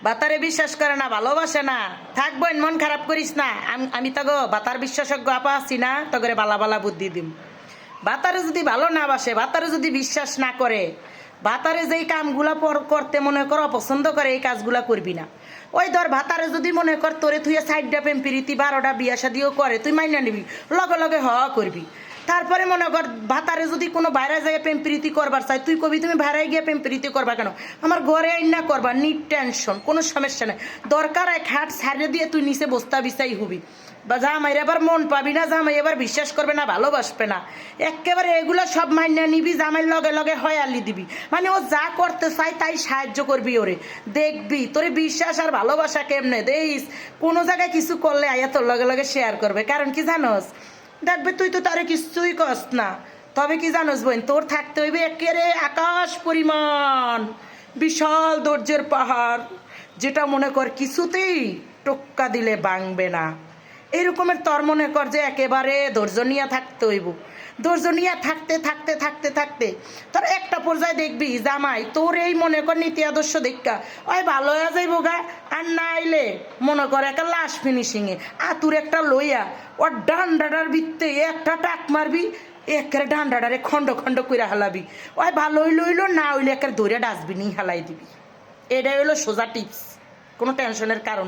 বাতারে বিশ্বাস করে না, ভালোবাসে না, থাকবো মন খারাপ করিস না। আমি তো গো বাতার বিশেষজ্ঞ আপা আছি না, তো করে বালা বালা বুদ্ধি দিম। বাতারে যদি ভালো না বাসে, বাতারে যদি বিশ্বাস না করে, ভাতারে যেই কামগুলা করতে মনে কর অপছন্দ করে, এই কাজগুলা করবি না। ওই ধর ভাতারে যদি মনে কর তোরে তুই সাইডটা প্রেম প্রীতি 12টা বিয়া শাদিও করে, তুই মাইনা নিবি, লগে লগে করবি। তারপরে মনে কর ভাতারে যদি কোনো বাইরে যায় প্রেম প্রীতি করবার চাই, তুই কবি তুমি বাইরে গিয়ে প্রেম প্রীতি করবা কেন, আমার ঘরে আইন না করবা, নিট টেনশন, কোনো সমস্যা নেই। দরকার এক হাট ছাড়িয়ে দিয়ে তুই নিচে বস্তা বিছাই হবি। বা জামাই এবার মন পাবি না, জামাই এবার বিশ্বাস করবে না, ভালোবাসবে না। একেবারে এগুলো সব মাইনা নিবি, জামাই লগে লগে আলি দিবি। মানে ও যা করতে চাই তাই সাহায্য করবি ওরে। দেখবি তোরে বিশ্বাস আর ভালোবাসা কেমনে দেইস, কোনো জায়গায় কিছু করলে আয়া তোর লগে লগে শেয়ার করবে। কারণ কি জানোস, দেখবে তুই তো তারে কিছুই কস না, তবে কি জানোস বোন, তোর থাকতে হইবে একেবারে আকাশ পরিমাণ বিশাল ধৈর্যের পাহাড়, যেটা মনে কর কিছুতেই টোক্কা দিলে ভাঙবে না। এইরকমের তোর মনে কর যে একেবারে ধৈর্য নিয়ে থাকতে হইব। ধৈর্য নিয়ে থাকতে থাকতে থাকতে থাকতে তোর একটা পর্যায়ে দেখবি জামাই তোর এই মনে কর নীতি আদর্শ দেখা ওই ভালো হয়ে যাইব গা। আর না আইলে মনে কর একটা লাস্ট ফিনিশিংয়ে আতুর একটা লইয়া ওর ডান্ডাটার ভিত্তে একটা টাক মারবি, একের ডান্ডাটারে খণ্ড খণ্ড করে হালাবি। ওই ভালো হইলো হইলো, না হইলে একের ধরে ডাস্টবিনই হালাই দিবি। এটাই হলো সোজা টিপস, কোনো টেনশনের কারণ।